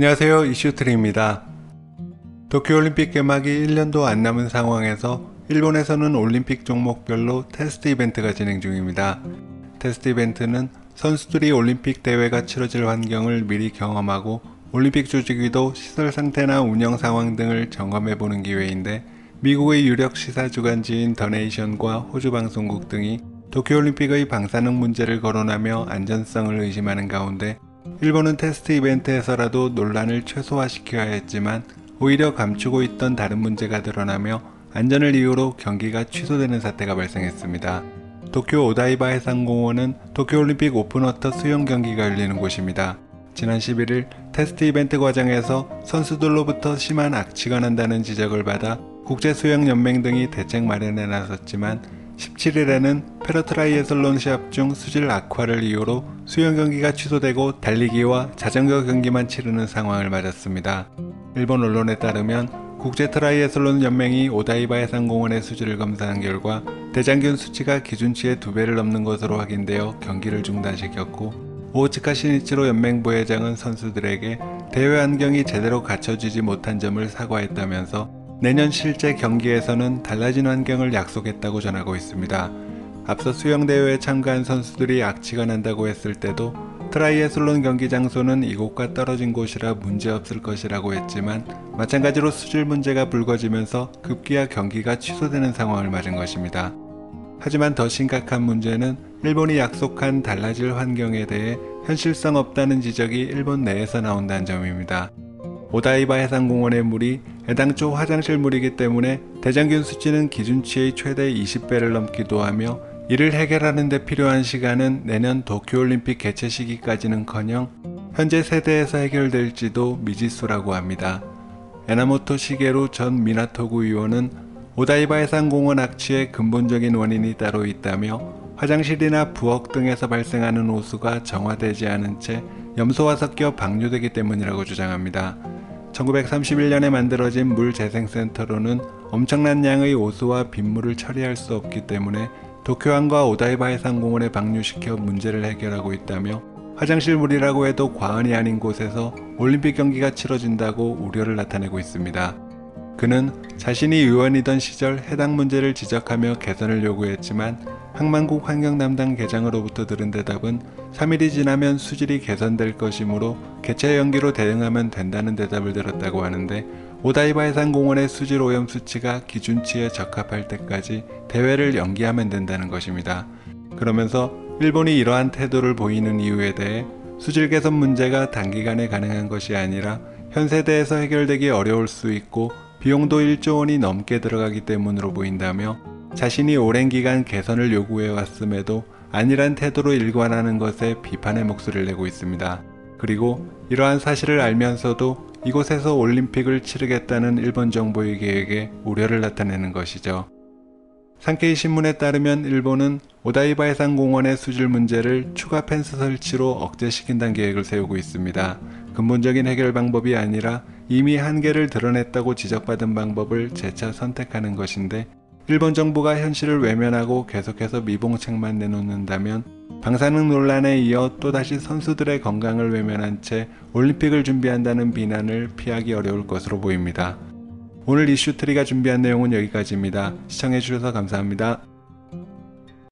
안녕하세요, 이슈트리입니다. 도쿄올림픽 개막이 1년도 안 남은 상황에서 일본에서는 올림픽 종목별로 테스트 이벤트가 진행 중입니다. 테스트 이벤트는 선수들이 올림픽 대회가 치러질 환경을 미리 경험하고 올림픽 조직위도 시설 상태나 운영 상황 등을 점검해보는 기회인데, 미국의 유력 시사 주간지인 더네이션과 호주 방송국 등이 도쿄올림픽의 방사능 문제를 거론하며 안전성을 의심하는 가운데, 일본은 테스트 이벤트에서라도 논란을 최소화시켜야 했지만 오히려 감추고 있던 다른 문제가 드러나며 안전을 이유로 경기가 취소되는 사태가 발생했습니다. 도쿄 오다이바 해상공원은 도쿄올림픽 오픈워터 수영 경기가 열리는 곳입니다. 지난 11일 테스트 이벤트 과정에서 선수들로부터 심한 악취가 난다는 지적을 받아 국제수영연맹 등이 대책 마련에 나섰지만 17일에는 패러트라이애슬론 시합 중 수질 악화를 이유로 수영 경기가 취소되고 달리기와 자전거 경기만 치르는 상황을 맞았습니다. 일본 언론에 따르면 국제 트라이애슬론 연맹이 오다이바 해상공원의 수질을 검사한 결과 대장균 수치가 기준치의 2배를 넘는 것으로 확인되어 경기를 중단시켰고, 오츠카 시니치로 연맹 부회장은 선수들에게 대회 환경이 제대로 갖춰지지 못한 점을 사과했다면서 내년 실제 경기에서는 달라진 환경을 약속했다고 전하고 있습니다. 앞서 수영대회에 참가한 선수들이 악취가 난다고 했을 때도 트라이애슬론 경기 장소는 이곳과 떨어진 곳이라 문제없을 것이라고 했지만, 마찬가지로 수질 문제가 불거지면서 급기야 경기가 취소되는 상황을 맞은 것입니다. 하지만 더 심각한 문제는 일본이 약속한 달라질 환경에 대해 현실성 없다는 지적이 일본 내에서 나온다는 점입니다. 오다이바 해상공원의 물이 애당초 화장실 물이기 때문에 대장균 수치는 기준치의 최대 20배를 넘기도 하며, 이를 해결하는 데 필요한 시간은 내년 도쿄올림픽 개최 시기까지는커녕 현재 세대에서 해결될지도 미지수라고 합니다. 에나모토 시게루 전 미나토구 의원은 오다이바 해상공원 악취의 근본적인 원인이 따로 있다며, 화장실이나 부엌 등에서 발생하는 호수가 정화되지 않은 채 염소와 섞여 방류되기 때문이라고 주장합니다. 1931년에 만들어진 물재생센터로는 엄청난 양의 오수와 빗물을 처리할 수 없기 때문에 도쿄항과 오다이바 해상공원에 방류시켜 문제를 해결하고 있다며, 화장실 물이라고 해도 과언이 아닌 곳에서 올림픽 경기가 치러진다고 우려를 나타내고 있습니다. 그는 자신이 의원이던 시절 해당 문제를 지적하며 개선을 요구했지만 항만국 환경 담당 계장으로부터 들은 대답은 3일이 지나면 수질이 개선될 것이므로 개최 연기로 대응하면 된다는 대답을 들었다고 하는데, 오다이바 해상공원의 수질 오염 수치가 기준치에 적합할 때까지 대회를 연기하면 된다는 것입니다. 그러면서 일본이 이러한 태도를 보이는 이유에 대해 수질 개선 문제가 단기간에 가능한 것이 아니라 현 세대에서 해결되기 어려울 수 있고 비용도 1조 원이 넘게 들어가기 때문으로 보인다며, 자신이 오랜 기간 개선을 요구해왔음에도 아니란 태도로 일관하는 것에 비판의 목소리를 내고 있습니다. 그리고 이러한 사실을 알면서도 이곳에서 올림픽을 치르겠다는 일본 정부의 계획에 우려를 나타내는 것이죠. 산케이 신문에 따르면 일본은 오다이바 해상공원의 수질 문제를 추가 펜스 설치로 억제시킨다는 계획을 세우고 있습니다. 근본적인 해결 방법이 아니라 이미 한계를 드러냈다고 지적받은 방법을 재차 선택하는 것인데, 일본 정부가 현실을 외면하고 계속해서 미봉책만 내놓는다면 방사능 논란에 이어 또다시 선수들의 건강을 외면한 채 올림픽을 준비한다는 비난을 피하기 어려울 것으로 보입니다. 오늘 이슈트리가 준비한 내용은 여기까지입니다. 시청해주셔서 감사합니다.